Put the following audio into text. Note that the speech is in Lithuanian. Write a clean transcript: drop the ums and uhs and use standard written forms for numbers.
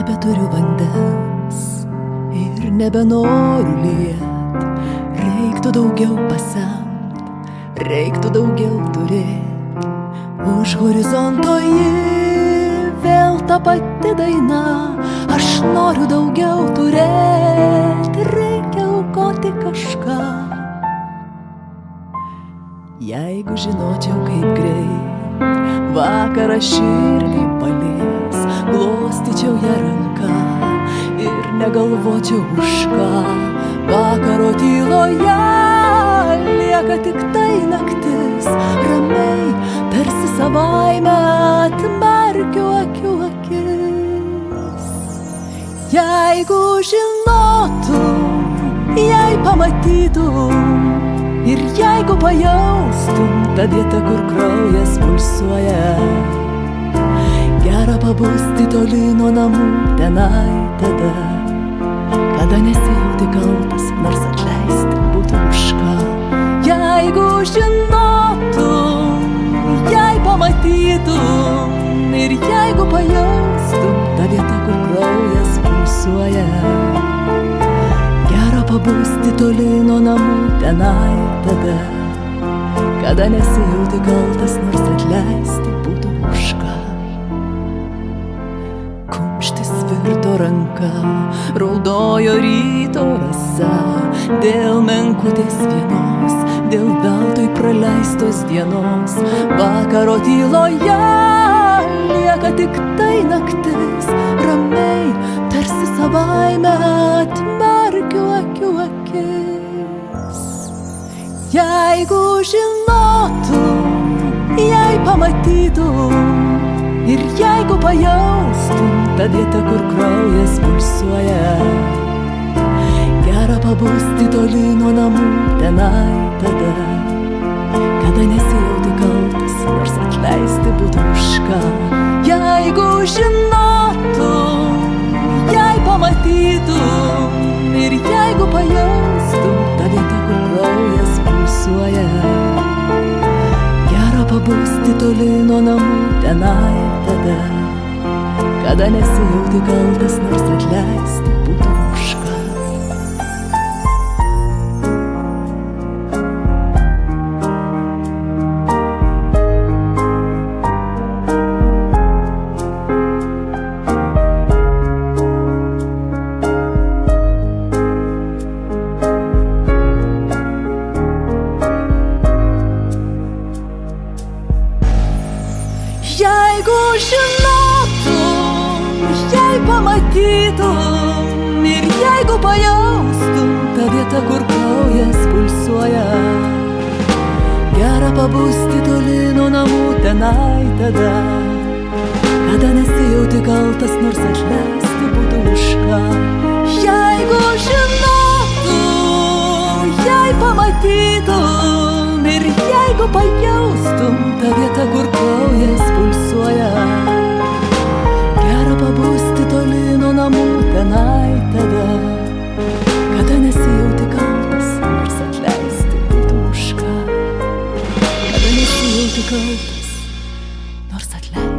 Nebeturiu vandens ir nebenoriu liet. Reiktų daugiau pasemt, reiktų daugiau turėt. Už horizonto ji vėl ta pati daina. Aš noriu daugiau turėt, reikia aukoti kažką. Jeigu žinočiau, kaip greit vakarą širdį palies, glostyčiau ją ranką ir negalvočiau už ką. Vakaro tyloje lieka tik tai naktis, ramiai, tarsi savaime atmerkiu akių akis. Jeigu žinotum, jei pamatytum ir jeigu pajaustum tą vietą, kur kraujas pulsuoja, gera pabusti toli nuo namų tenai tada, kada nesijauti kaltas, nors atleisti būtų už ką. Jeigu žinotum, jei pamatytum ir jeigu pajaustum tą vietą, kur kraujas pulsuoja, gera pabusti toli nuo namų tenai tada, kada nesijauti kaltas, nors atleisti būtų už ką. Kumštis virto ranka, raudojo ryto rasa, dėl menkutės vienos, dėl veltui praleistos dienos. Vakaro tyloje lieka tik tai naktis, ramiai, tarsi savaime atmerkiu akių akis. Jeigu žinotum, jei pamatytum ir jeigu pajaustum tą vietą, kur kraujas pulsuoja, gera pabusti toli nuo namų tenai tada, kada nesijauti kaltas, nors atleisti būtų už ką. Jeigu žinotum, jei pamatytum ir jeigu pajaustum tą vietą, kur kraujas pulsuoja, gera pabusti toli nuo namų tenai tada, kada nesijauti kaltas, nors atleisti būtų už ką. Jeigu žinotum, jei pamatytum ir jeigu pajaustum tą vietą, kur kraujas pulsuoja, gera pabusti toli nuo namų tenai tada, kada nesijauti kaltas, nors atleisti būtų už ką. Jeigu žinotum, jei pamatytum ir jeigu pajaustum tą vietą, kur kraujas pulsuoja, gera pabusti toli nuo namų tenai tada, kada nesijauti kaltas, nors atleisti būtų už ką. Kada nesijauti kaltas, nors atleisti.